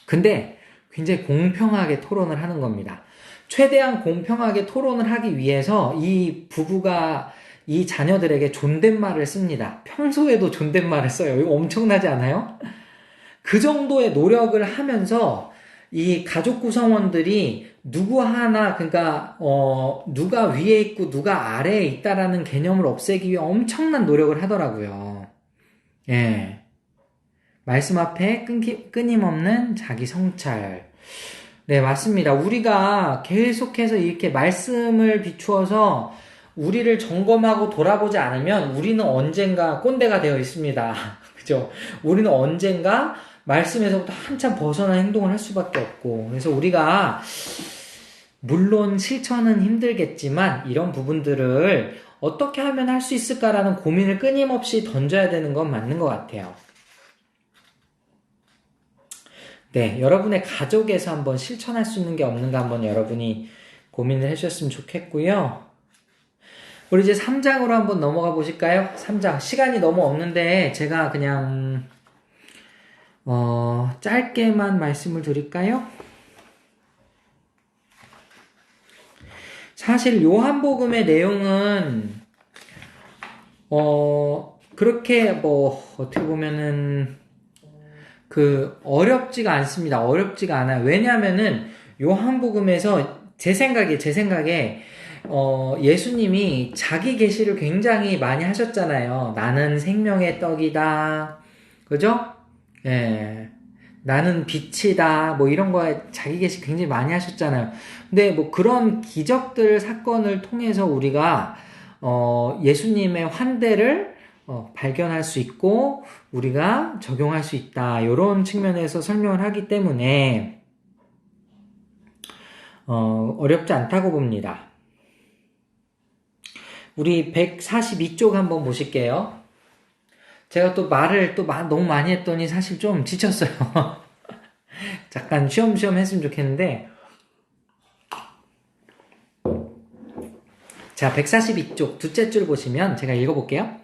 [SPEAKER 1] 근데 굉장히 공평하게 토론을 하는 겁니다. 최대한 공평하게 토론을 하기 위해서 이 부부가 이 자녀들에게 존댓말을 씁니다. 평소에도 존댓말을 써요. 이거 엄청나지 않아요? 그 정도의 노력을 하면서 이 가족 구성원들이 누구 하나, 그러니까, 누가 위에 있고 누가 아래에 있다라는 개념을 없애기 위해 엄청난 노력을 하더라고요. 예. 말씀 앞에 끊임없는 자기 성찰. 네, 맞습니다. 우리가 계속해서 이렇게 말씀을 비추어서 우리를 점검하고 돌아보지 않으면 우리는 언젠가 꼰대가 되어 있습니다. 그죠? 우리는 언젠가 말씀에서부터 한참 벗어난 행동을 할 수밖에 없고. 그래서 우리가 물론 실천은 힘들겠지만 이런 부분들을 어떻게 하면 할 수 있을까라는 고민을 끊임없이 던져야 되는 건 맞는 것 같아요. 네, 여러분의 가족에서 한번 실천할 수 있는 게 없는가 한번 여러분이 고민을 해주셨으면 좋겠고요. 우리 이제 3장으로 한번 넘어가 보실까요? 3장. 시간이 너무 없는데 제가 그냥 짧게만 말씀을 드릴까요? 사실 요한복음의 내용은 그렇게 어떻게 보면은 어렵지가 않습니다. 어렵지가 않아요. 왜냐하면은 요한복음에서 제 생각에 예수님이 자기 계시를 굉장히 많이 하셨잖아요. 나는 생명의 떡이다. 그죠? 예. 나는 빛이다. 뭐 이런 거에 자기 계시 굉장히 많이 하셨잖아요. 근데 뭐 그런 기적들 사건을 통해서 우리가 예수님의 환대를 발견할 수 있고 우리가 적용할 수 있다. 이런 측면에서 설명을 하기 때문에 어렵지 않다고 봅니다. 우리 142쪽 한번 보실게요. 제가 또 말을 너무 많이 했더니 사실 좀 지쳤어요. 잠깐 쉬엄쉬엄 했으면 좋겠는데 자, 142쪽 둘째 줄 보시면 제가 읽어볼게요.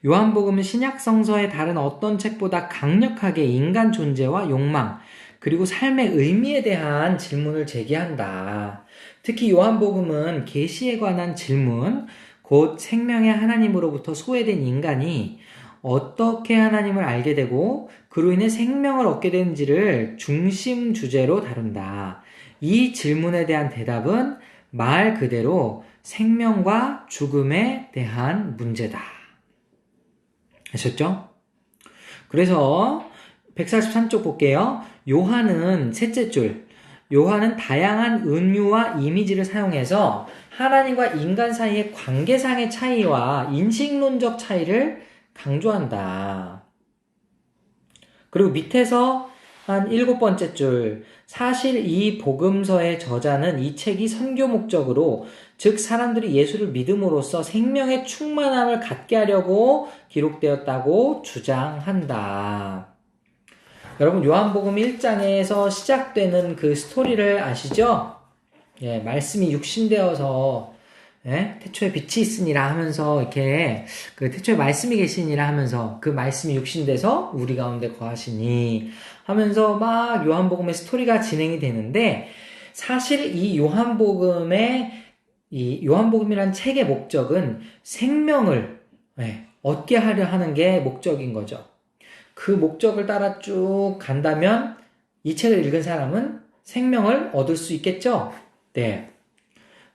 [SPEAKER 1] 요한복음은 신약성서의 다른 어떤 책보다 강력하게 인간 존재와 욕망, 그리고 삶의 의미에 대한 질문을 제기한다. 특히 요한복음은 계시에 관한 질문, 곧 생명의 하나님으로부터 소외된 인간이 어떻게 하나님을 알게 되고 그로 인해 생명을 얻게 되는지를 중심 주제로 다룬다. 이 질문에 대한 대답은 말 그대로 생명과 죽음에 대한 문제다. 아셨죠? 그래서 143쪽 볼게요. 요한은 셋째 줄. 요한은 다양한 은유와 이미지를 사용해서 하나님과 인간 사이의 관계상의 차이와 인식론적 차이를 강조한다. 그리고 밑에서 한 7번째 줄. 사실 이 복음서의 저자는 이 책이 선교 목적으로 즉 사람들이 예수를 믿음으로써 생명의 충만함을 갖게 하려고 기록되었다고 주장한다. 여러분 요한복음 1장에서 시작되는 그 스토리를 아시죠? 예, 말씀이 육신되어서 태초에 빛이 있으니라 하면서 이렇게 그 태초에 말씀이 계시니라 하면서 그 말씀이 육신돼서 우리 가운데 거하시니 하면서 막 요한복음의 스토리가 진행이 되는데 사실 이 요한복음이란 책의 목적은 생명을 얻게 하려 하는 게 목적인 거죠. 그 목적을 따라 쭉 간다면 이 책을 읽은 사람은 생명을 얻을 수 있겠죠? 네.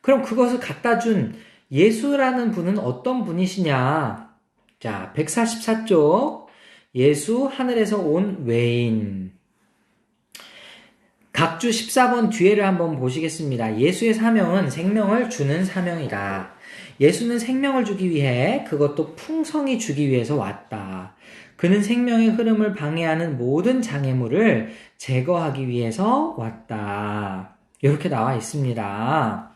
[SPEAKER 1] 그럼 그것을 갖다 준 예수라는 분은 어떤 분이시냐? 자, 144쪽. 예수 하늘에서 온 외인. 각주 14번 뒤에를 한번 보시겠습니다. 예수의 사명은 생명을 주는 사명이다. 예수는 생명을 주기 위해 그것도 풍성히 주기 위해서 왔다. 그는 생명의 흐름을 방해하는 모든 장애물을 제거하기 위해서 왔다. 이렇게 나와 있습니다.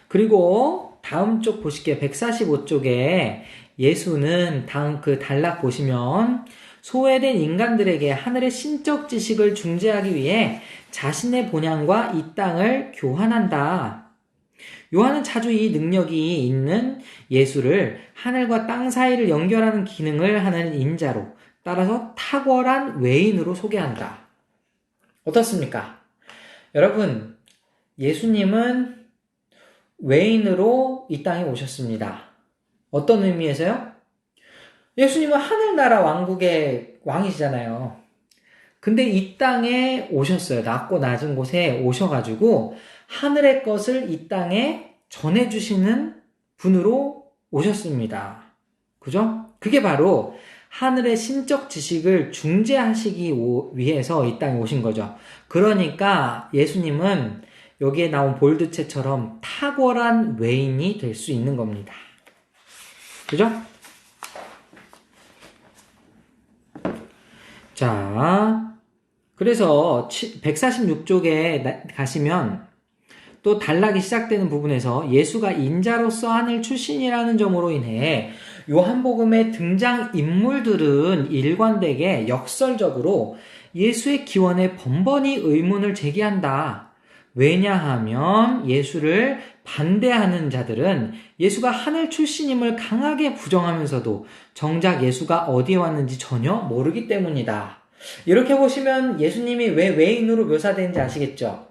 [SPEAKER 1] 그리고 다음 쪽 보실게요. 145쪽에 예수는 다음 그 단락 보시면 소외된 인간들에게 하늘의 신적 지식을 중재하기 위해 자신의 본향과 이 땅을 교환한다. 요한은 자주 이 능력이 있는 예수를 하늘과 땅 사이를 연결하는 기능을 하는 인자로 따라서 탁월한 외인으로 소개한다. 어떻습니까? 여러분, 예수님은 외인으로 이 땅에 오셨습니다. 어떤 의미에서요? 예수님은 하늘나라 왕국의 왕이시잖아요. 근데 이 땅에 오셨어요. 낮고 낮은 곳에 오셔가지고 하늘의 것을 이 땅에 전해주시는 분으로 오셨습니다. 그죠? 그게 바로 하늘의 신적 지식을 중재하시기 위해서 이 땅에 오신 거죠. 그러니까 예수님은 여기에 나온 볼드체처럼 탁월한 외인이 될 수 있는 겁니다. 그죠? 자, 그래서 146쪽에 가시면 또 단락이 시작되는 부분에서 예수가 인자로서 하늘 출신이라는 점으로 인해 요한복음의 등장 인물들은 일관되게 역설적으로 예수의 기원에 번번이 의문을 제기한다. 왜냐하면 예수를 반대하는 자들은 예수가 하늘 출신임을 강하게 부정하면서도 정작 예수가 어디에 왔는지 전혀 모르기 때문이다. 이렇게 보시면 예수님이 왜 외인으로 묘사되는지 아시겠죠?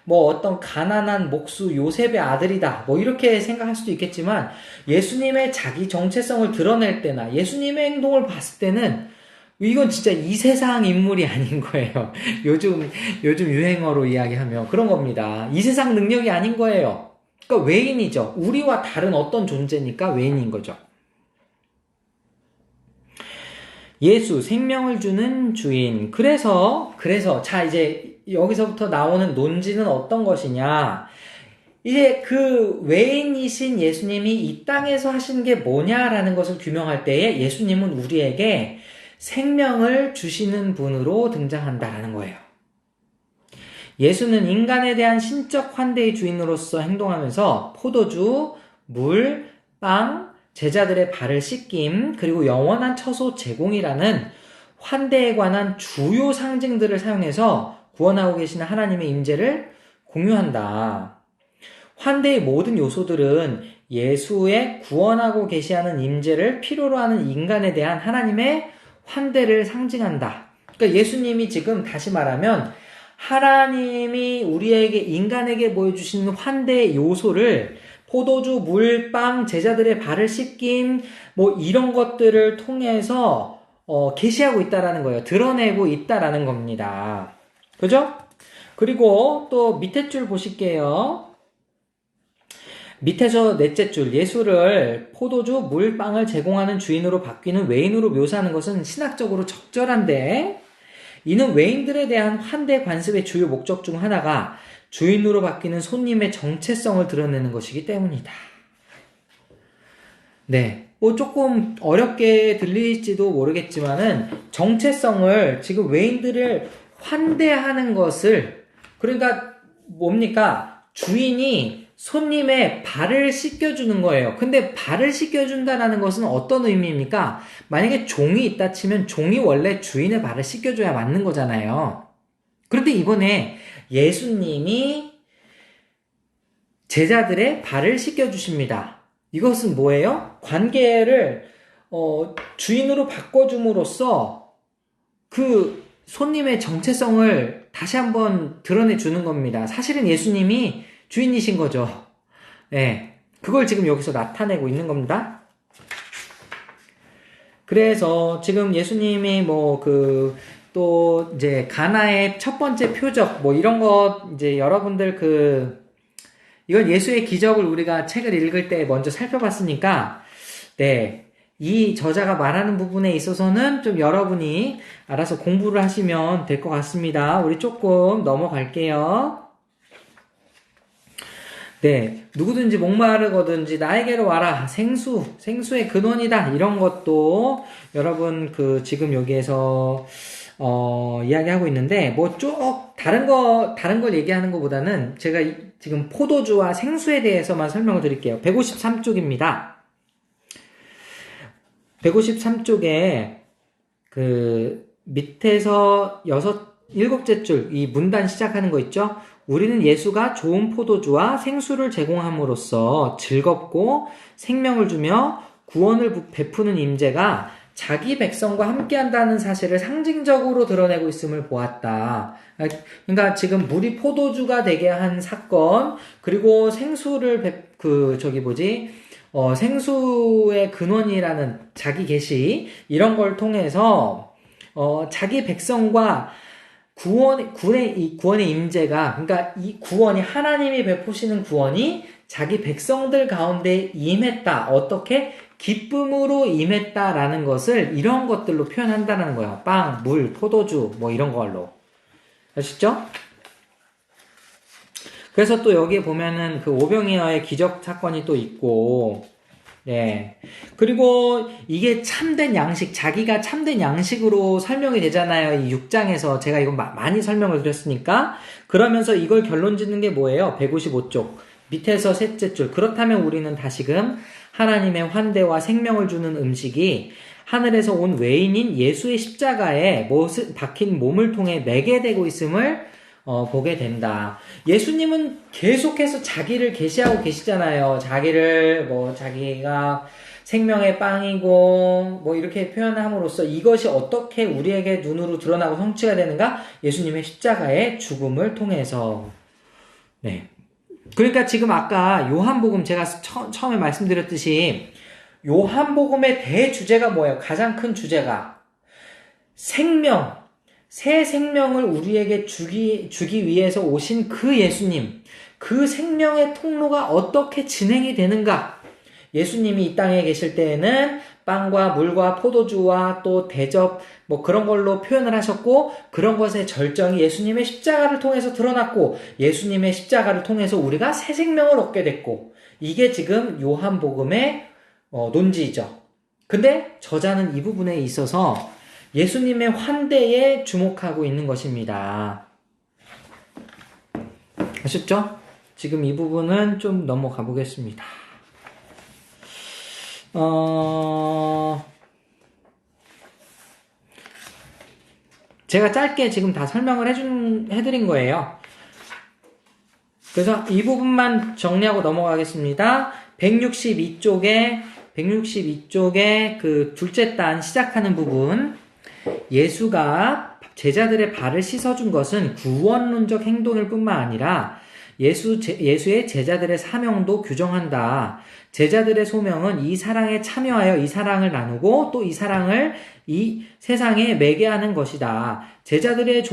[SPEAKER 1] 뭐 어떤 가난한 목수 요셉의 아들이다. 뭐 이렇게 생각할 수도 있겠지만 예수님의 자기 정체성을 드러낼 때나 예수님의 행동을 봤을 때는 이건 진짜 이 세상 인물이 아닌 거예요. 요즘 유행어로 이야기하면 그런 겁니다. 이 세상 능력이 아닌 거예요. 그러니까 외인이죠. 우리와 다른 어떤 존재니까 외인인 거죠. 예수, 생명을 주는 주인. 그래서 자 이제 여기서부터 나오는 논지는 어떤 것이냐. 이제 그 외인이신 예수님이 이 땅에서 하신 게 뭐냐라는 것을 규명할 때에 예수님은 우리에게 생명을 주시는 분으로 등장한다라는 거예요. 예수는 인간에 대한 신적 환대의 주인으로서 행동하면서 포도주, 물, 빵, 제자들의 발을 씻김, 그리고 영원한 처소 제공이라는 환대에 관한 주요 상징들을 사용해서 구원하고 계시는 하나님의 임재를 공유한다. 환대의 모든 요소들은 예수의 구원하고 계시하는 임재를 필요로 하는 인간에 대한 하나님의 환대를 상징한다. 그러니까 예수님이 지금 다시 말하면 하나님이 우리에게 인간에게 보여주시는 환대의 요소를 포도주, 물, 빵, 제자들의 발을 씻김 뭐 이런 것들을 통해서 계시하고 있다라는 거예요. 드러내고 있다라는 겁니다. 그죠? 그리고 또 밑에 줄 보실게요. 밑에서 넷째 줄, 예수를 포도주, 물, 빵을 제공하는 주인으로 바뀌는 외인으로 묘사하는 것은 신학적으로 적절한데 이는 외인들에 대한 환대 관습의 주요 목적 중 하나가 주인으로 바뀌는 손님의 정체성을 드러내는 것이기 때문이다. 네. 뭐 조금 어렵게 들릴지도 모르겠지만은 정체성을 지금 외인들을 환대하는 것을 그러니까 뭡니까? 주인이 손님의 발을 씻겨주는 거예요. 근데 발을 씻겨준다라는 것은 어떤 의미입니까? 만약에 종이 있다 치면 종이 원래 주인의 발을 씻겨줘야 맞는 거잖아요. 그런데 이번에 예수님이 제자들의 발을 씻겨주십니다. 이것은 뭐예요? 관계를 주인으로 바꿔줌으로써 그 손님의 정체성을 다시 한번 드러내주는 겁니다. 사실은 예수님이 주인이신 거죠. 네, 그걸 지금 여기서 나타내고 있는 겁니다. 그래서 지금 예수님이 또 이제 가나의 첫 번째 표적 이런 것 이제 여러분들 이건 예수의 기적을 우리가 책을 읽을 때 먼저 살펴봤으니까 네, 이 저자가 말하는 부분에 있어서는 좀 여러분이 알아서 공부를 하시면 될 것 같습니다. 우리 조금 넘어갈게요. 네, 누구든지 목마르거든지 나에게로 와라. 생수의 근원이다. 이런 것도 여러분 지금 여기에서 이야기하고 있는데 다른 걸 얘기하는 것보다는 제가 지금 포도주와 생수에 대해서만 설명을 드릴게요. 153쪽입니다. 153쪽에 밑에서 7째 줄 이 문단 시작하는 거 있죠? 우리는 예수가 좋은 포도주와 생수를 제공함으로써 즐겁고 생명을 주며 구원을 베푸는 임재가 자기 백성과 함께한다는 사실을 상징적으로 드러내고 있음을 보았다. 그러니까 지금 물이 포도주가 되게 한 사건, 그리고 생수를 생수의 근원이라는 자기 계시 이런 걸 통해서 자기 백성과 이 구원의 임재가, 그러니까 이 구원이, 하나님이 베푸시는 구원이 자기 백성들 가운데 임했다. 어떻게? 기쁨으로 임했다라는 것을 이런 것들로 표현한다는 거예요. 빵, 물, 포도주, 뭐 이런 걸로. 아시죠? 그래서 또 여기에 보면은 그 오병이어의 기적 사건이 또 있고, 네. 그리고 이게 참된 양식, 자기가 참된 양식으로 설명이 되잖아요. 이 6장에서 제가 이거 많이 설명을 드렸으니까. 그러면서 이걸 결론 짓는 게 뭐예요? 155쪽. 밑에서 셋째 줄. 그렇다면 우리는 다시금 하나님의 환대와 생명을 주는 음식이 하늘에서 온 외인인 예수의 십자가에 박힌 몸을 통해 매개되고 있음을 보게 된다. 예수님은 계속해서 자기를 계시하고 계시잖아요. 자기가 생명의 빵이고, 뭐 이렇게 표현함으로써 이것이 어떻게 우리에게 눈으로 드러나고 성취가 되는가? 예수님의 십자가의 죽음을 통해서. 네. 그러니까 지금 아까 요한복음 제가 처음에 말씀드렸듯이 요한복음의 대주제가 뭐예요? 가장 큰 주제가 생명, 새 생명을 우리에게 주기 위해서 오신 그 예수님, 그 생명의 통로가 어떻게 진행이 되는가? 예수님이 이 땅에 계실 때에는 빵과 물과 포도주와 또 대접 뭐 그런 걸로 표현을 하셨고, 그런 것의 절정이 예수님의 십자가를 통해서 드러났고, 예수님의 십자가를 통해서 우리가 새 생명을 얻게 됐고, 이게 지금 요한복음의 논지이죠. 근데 저자는 이 부분에 있어서 예수님의 환대에 주목하고 있는 것입니다. 아셨죠? 지금 이 부분은 좀 넘어가 보겠습니다. 제가 짧게 지금 다 설명을 해드린 거예요. 그래서 이 부분만 정리하고 넘어가겠습니다. 162쪽에 그 둘째 단 시작하는 부분. 예수가 제자들의 발을 씻어준 것은 구원론적 행동일 뿐만 아니라 예수의 제자들의 사명도 규정한다. 제자들의 소명은 이 사랑에 참여하여 이 사랑을 나누고 또 이 사랑을 이 세상에 매개하는 것이다. 제자들이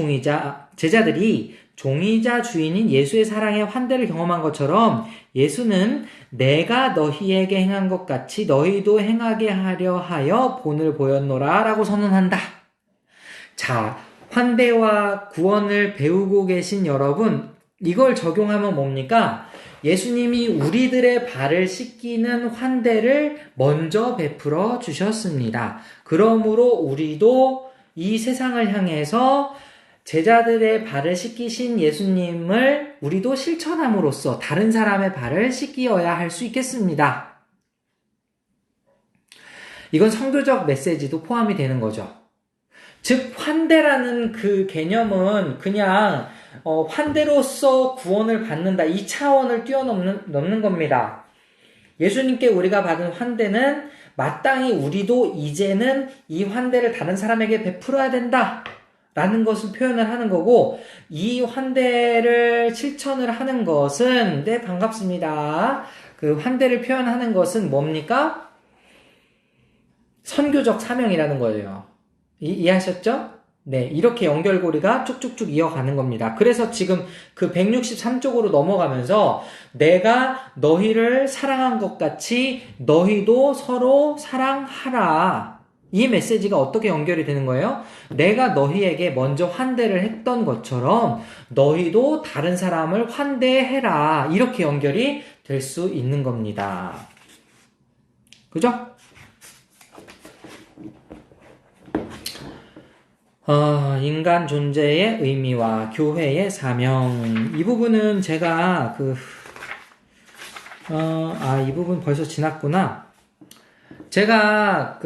[SPEAKER 1] 종이자 주인인 예수의 사랑의 환대를 경험한 것처럼 예수는 내가 너희에게 행한 것 같이 너희도 행하게 하려 하여 본을 보였노라 라고 선언한다. 자, 환대와 구원을 배우고 계신 여러분, 이걸 적용하면 뭡니까? 예수님이 우리들의 발을 씻기는 환대를 먼저 베풀어 주셨습니다. 그러므로 우리도 이 세상을 향해서 제자들의 발을 씻기신 예수님을 우리도 실천함으로써 다른 사람의 발을 씻기어야 할 수 있겠습니다. 이건 선교적 메시지도 포함이 되는 거죠. 즉 환대라는 그 개념은 그냥 환대로서 구원을 받는다, 이 차원을 뛰어넘는 겁니다. 예수님께 우리가 받은 환대는 마땅히 우리도 이제는 이 환대를 다른 사람에게 베풀어야 된다 라는 것을 표현을 하는 거고, 이 환대를 실천을 하는 것은, 네, 반갑습니다. 그 환대를 표현하는 것은 뭡니까? 선교적 사명이라는 거예요. 이해하셨죠? 네, 이렇게 연결고리가 쭉쭉쭉 이어가는 겁니다. 그래서 지금 그 163쪽으로 넘어가면서 내가 너희를 사랑한 것 같이 너희도 서로 사랑하라. 이 메시지가 어떻게 연결이 되는 거예요? 내가 너희에게 먼저 환대를 했던 것처럼 너희도 다른 사람을 환대해라. 이렇게 연결이 될 수 있는 겁니다. 그죠? 인간 존재의 의미와 교회의 사명. 이 부분은 제가 이 부분 벌써 지났구나. 제가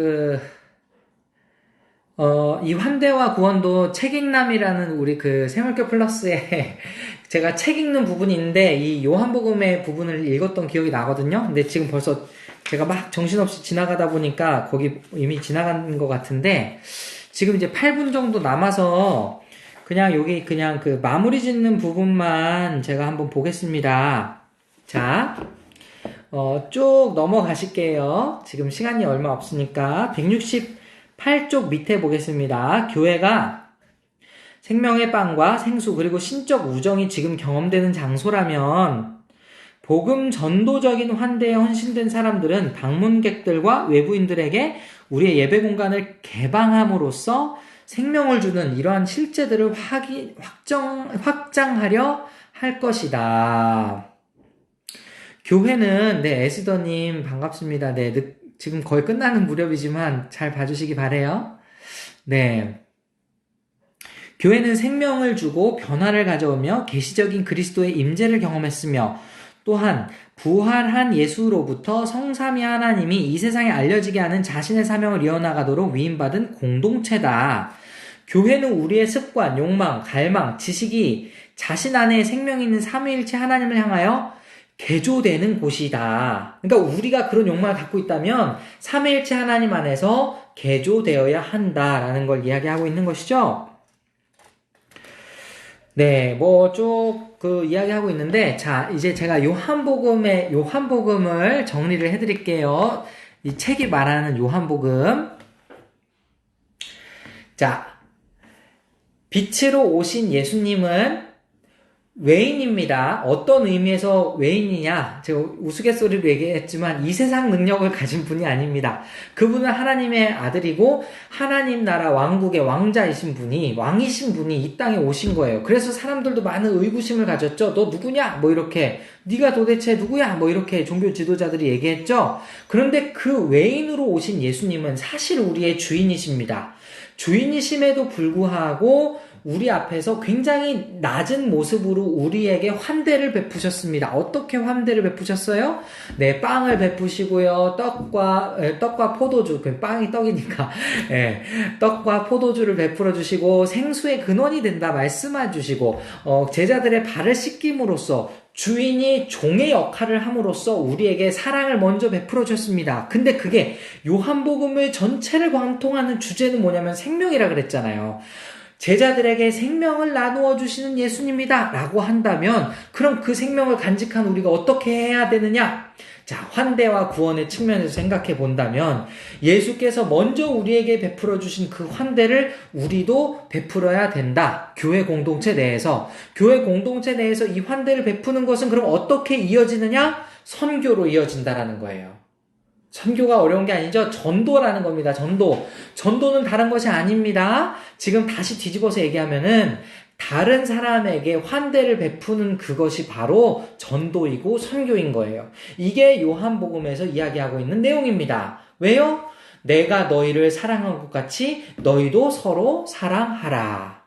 [SPEAKER 1] 이 환대와 구원도 책읽남이라는 우리 생활교 플러스에 제가 책 읽는 부분이 있는데 이 요한복음의 부분을 읽었던 기억이 나거든요. 근데 지금 벌써 제가 막 정신없이 지나가다 보니까 거기 이미 지나간 것 같은데, 지금 이제 8분 정도 남아서 그냥 여기 그냥 마무리 짓는 부분만 제가 한번 보겠습니다. 자, 쭉 넘어가실게요. 지금 시간이 얼마 없으니까 168쪽 밑에 보겠습니다. 교회가 생명의 빵과 생수 그리고 신적 우정이 지금 경험되는 장소라면 복음 전도적인 환대에 헌신된 사람들은 방문객들과 외부인들에게 우리의 예배 공간을 개방함으로써 생명을 주는 이러한 실제들을 확장하려 할 것이다. 교회는, 네, 에스더님 반갑습니다. 네, 지금 거의 끝나는 무렵이지만 잘 봐주시기 바래요. 네. 교회는 생명을 주고 변화를 가져오며 계시적인 그리스도의 임재를 경험했으며 또한 부활한 예수로부터 성삼위 하나님이 이 세상에 알려지게 하는 자신의 사명을 이어나가도록 위임받은 공동체다. 교회는 우리의 습관, 욕망, 갈망, 지식이 자신 안에 생명이 있는 삼위일체 하나님을 향하여 개조되는 곳이다. 그러니까 우리가 그런 욕망을 갖고 있다면 삼위일체 하나님 안에서 개조되어야 한다라는 걸 이야기하고 있는 것이죠. 네, 뭐 쭉 이야기하고 있는데, 자, 이제 제가 요한복음을 정리를 해드릴게요. 이 책이 말하는 요한복음. 자, 빛으로 오신 예수님은 외인입니다. 어떤 의미에서 외인이냐? 제가 우스갯소리로 얘기했지만 이 세상 능력을 가진 분이 아닙니다. 그분은 하나님의 아들이고 하나님 나라 왕국의 왕이신 분이 이 땅에 오신 거예요. 그래서 사람들도 많은 의구심을 가졌죠. 너 누구냐? 뭐 이렇게. 네가 도대체 누구야? 뭐 이렇게 종교 지도자들이 얘기했죠. 그런데 그 외인으로 오신 예수님은 사실 우리의 주인이십니다. 주인이심에도 불구하고 우리 앞에서 굉장히 낮은 모습으로 우리에게 환대를 베푸셨습니다. 어떻게 환대를 베푸셨어요? 네, 빵을 베푸시고요. 떡과 포도주, 빵이 떡이니까, 예, 떡과 포도주를 베풀어 주시고, 생수의 근원이 된다 말씀해 주시고, 제자들의 발을 씻김으로써 주인이 종의 역할을 함으로써 우리에게 사랑을 먼저 베풀어 줬습니다. 근데 그게 요한복음의 전체를 관통하는 주제는 뭐냐면 생명이라 그랬잖아요. 제자들에게 생명을 나누어 주시는 예수님이다 라고 한다면 그럼 그 생명을 간직한 우리가 어떻게 해야 되느냐? 자, 환대와 구원의 측면에서 생각해 본다면 예수께서 먼저 우리에게 베풀어 주신 그 환대를 우리도 베풀어야 된다. 교회 공동체 내에서 이 환대를 베푸는 것은 그럼 어떻게 이어지느냐? 선교로 이어진다라는 거예요. 선교가 어려운 게 아니죠. 전도라는 겁니다. 전도는 다른 것이 아닙니다. 지금 다시 뒤집어서 얘기하면은 다른 사람에게 환대를 베푸는 그것이 바로 전도이고 선교인 거예요. 이게 요한복음에서 이야기하고 있는 내용입니다. 왜요? 내가 너희를 사랑한 것 같이 너희도 서로 사랑하라.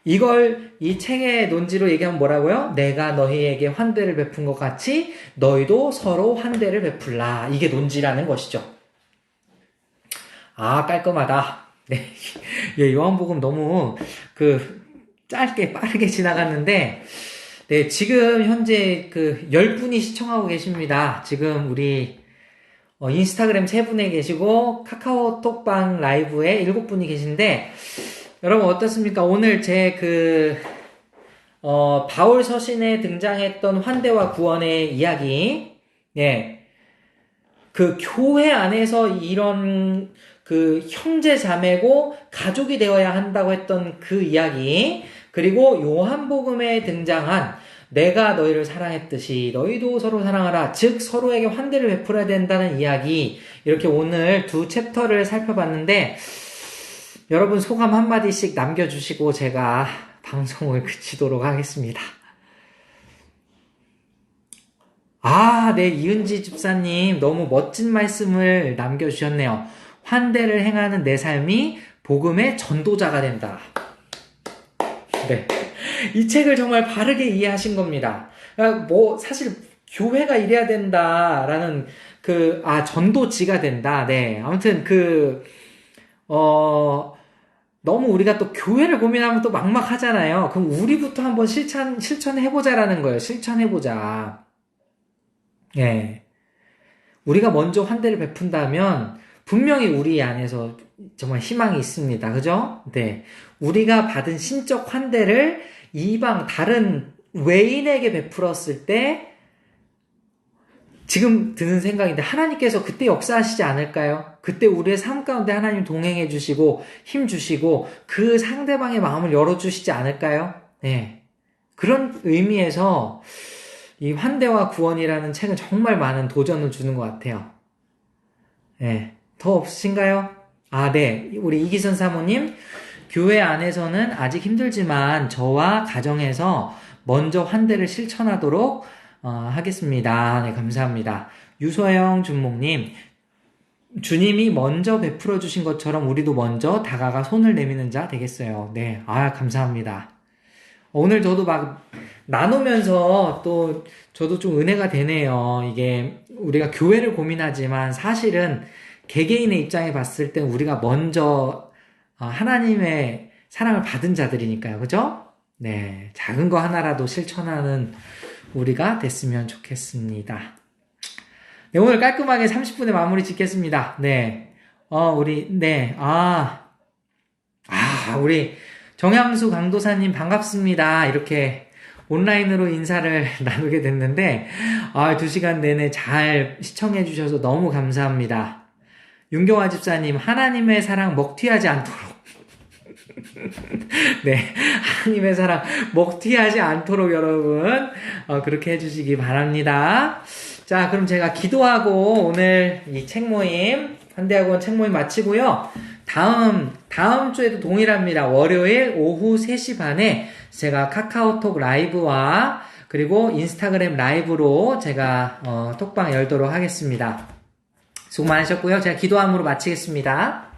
[SPEAKER 1] 이걸 이 책의 논지로 얘기하면 뭐라고요? 내가 너희에게 환대를 베푼 것 같이 너희도 서로 환대를 베풀라. 이게 논지라는 것이죠. 아, 깔끔하다. 네. 예, 요한복음 너무 짧게 빠르게 지나갔는데, 네, 지금 현재 10분이 시청하고 계십니다. 지금 우리 인스타그램 3분에 계시고 카카오톡방 라이브에 7분이 계신데, 여러분 어떻습니까? 오늘 제 바울 서신에 등장했던 환대와 구원의 이야기, 예, 교회 안에서 이런 형제 자매고 가족이 되어야 한다고 했던 그 이야기, 그리고 요한복음에 등장한 내가 너희를 사랑했듯이 너희도 서로 사랑하라. 즉 서로에게 환대를 베풀어야 된다는 이야기, 이렇게 오늘 두 챕터를 살펴봤는데 여러분 소감 한마디씩 남겨주시고 제가 방송을 그치도록 하겠습니다. 아, 네, 이은지 집사님 너무 멋진 말씀을 남겨주셨네요. 환대를 행하는 내 삶이 복음의 전도자가 된다. 네, 이 책을 정말 바르게 이해하신 겁니다. 사실 교회가 이래야 된다라는 전도지가 된다. 네, 아무튼 너무 우리가 또 교회를 고민하면 또 막막하잖아요. 그럼 우리부터 한번 실천해보자라는 거예요. 실천해보자. 예. 우리가 먼저 환대를 베푼다면 분명히 우리 안에서 정말 희망이 있습니다. 그죠? 네. 우리가 받은 신적 환대를 다른 외인에게 베풀었을 때 지금 드는 생각인데 하나님께서 그때 역사하시지 않을까요? 그때 우리의 삶 가운데 하나님 동행해 주시고 힘 주시고 그 상대방의 마음을 열어주시지 않을까요? 네. 그런 의미에서 이 환대와 구원이라는 책은 정말 많은 도전을 주는 것 같아요. 네. 더 없으신가요? 아, 네. 우리 이기선 사모님, 교회 안에서는 아직 힘들지만 저와 가정에서 먼저 환대를 실천하도록 하겠습니다. 네, 감사합니다. 유소영 준목님, 주님이 먼저 베풀어 주신 것처럼 우리도 먼저 다가가 손을 내미는 자 되겠어요. 네, 감사합니다. 오늘 저도 막 나누면서 또 저도 좀 은혜가 되네요. 이게 우리가 교회를 고민하지만 사실은 개개인의 입장에 봤을 때 우리가 먼저 하나님의 사랑을 받은 자들이니까요. 그죠? 네, 작은 거 하나라도 실천하는 우리가 됐으면 좋겠습니다. 네, 오늘 깔끔하게 30분의 마무리 짓겠습니다. 네. 우리 정향수 강도사님 반갑습니다. 이렇게 온라인으로 인사를 나누게 됐는데, 2시간 내내 잘 시청해 주셔서 너무 감사합니다. 윤경화 집사님, 하나님의 사랑 먹튀하지 않도록. 네. 하나님의 사랑 먹튀하지 않도록 여러분, 그렇게 해주시기 바랍니다. 자, 그럼 제가 기도하고 오늘 이 책 모임, 환대학원 책 모임 마치고요. 다음 주에도 동일합니다. 월요일 오후 3시 반에 제가 카카오톡 라이브와 그리고 인스타그램 라이브로 제가 톡방 열도록 하겠습니다. 수고 많으셨고요. 제가 기도함으로 마치겠습니다.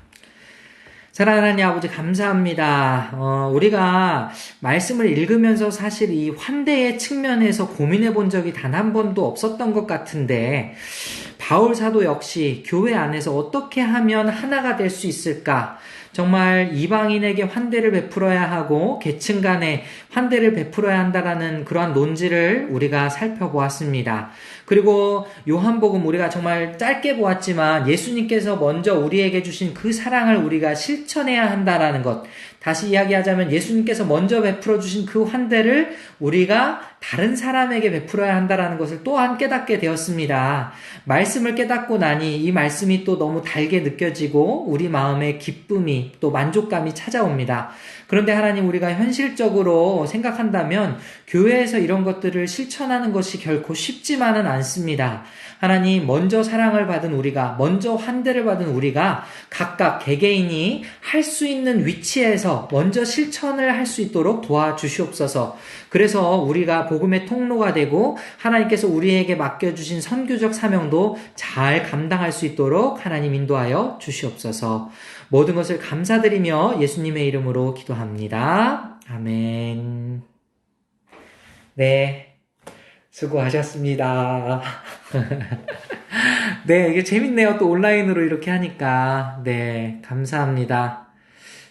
[SPEAKER 1] 사랑하는 하나님 아버지 감사합니다. 우리가 말씀을 읽으면서 사실 이 환대의 측면에서 고민해 본 적이 단 한 번도 없었던 것 같은데 바울 사도 역시 교회 안에서 어떻게 하면 하나가 될 수 있을까? 정말 이방인에게 환대를 베풀어야 하고 계층 간에 환대를 베풀어야 한다라는 그러한 논지를 우리가 살펴보았습니다. 그리고 요한복음 우리가 정말 짧게 보았지만 예수님께서 먼저 우리에게 주신 그 사랑을 우리가 실천해야 한다라는 것. 다시 이야기하자면 예수님께서 먼저 베풀어 주신 그 환대를 우리가 다른 사람에게 베풀어야 한다라는 것을 또한 깨닫게 되었습니다. 말씀을 깨닫고 나니 이 말씀이 또 너무 달게 느껴지고 우리 마음에 기쁨이 또 만족감이 찾아옵니다. 그런데 하나님 우리가 현실적으로 생각한다면 교회에서 이런 것들을 실천하는 것이 결코 쉽지만은 않습니다. 하나님 먼저 사랑을 받은 우리가 먼저 환대를 받은 우리가 각각 개개인이 할 수 있는 위치에서 먼저 실천을 할 수 있도록 도와주시옵소서. 그래서 우리가 복음의 통로가 되고 하나님께서 우리에게 맡겨주신 선교적 사명도 잘 감당할 수 있도록 하나님 인도하여 주시옵소서. 모든 것을 감사드리며 예수님의 이름으로 기도합니다. 아멘. 네. 수고하셨습니다. 네, 이게 재밌네요. 또 온라인으로 이렇게 하니까. 네, 감사합니다.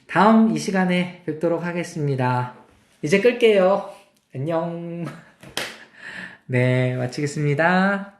[SPEAKER 1] 다음 이 시간에 뵙도록 하겠습니다. 이제 끌게요. 안녕. 네, 마치겠습니다.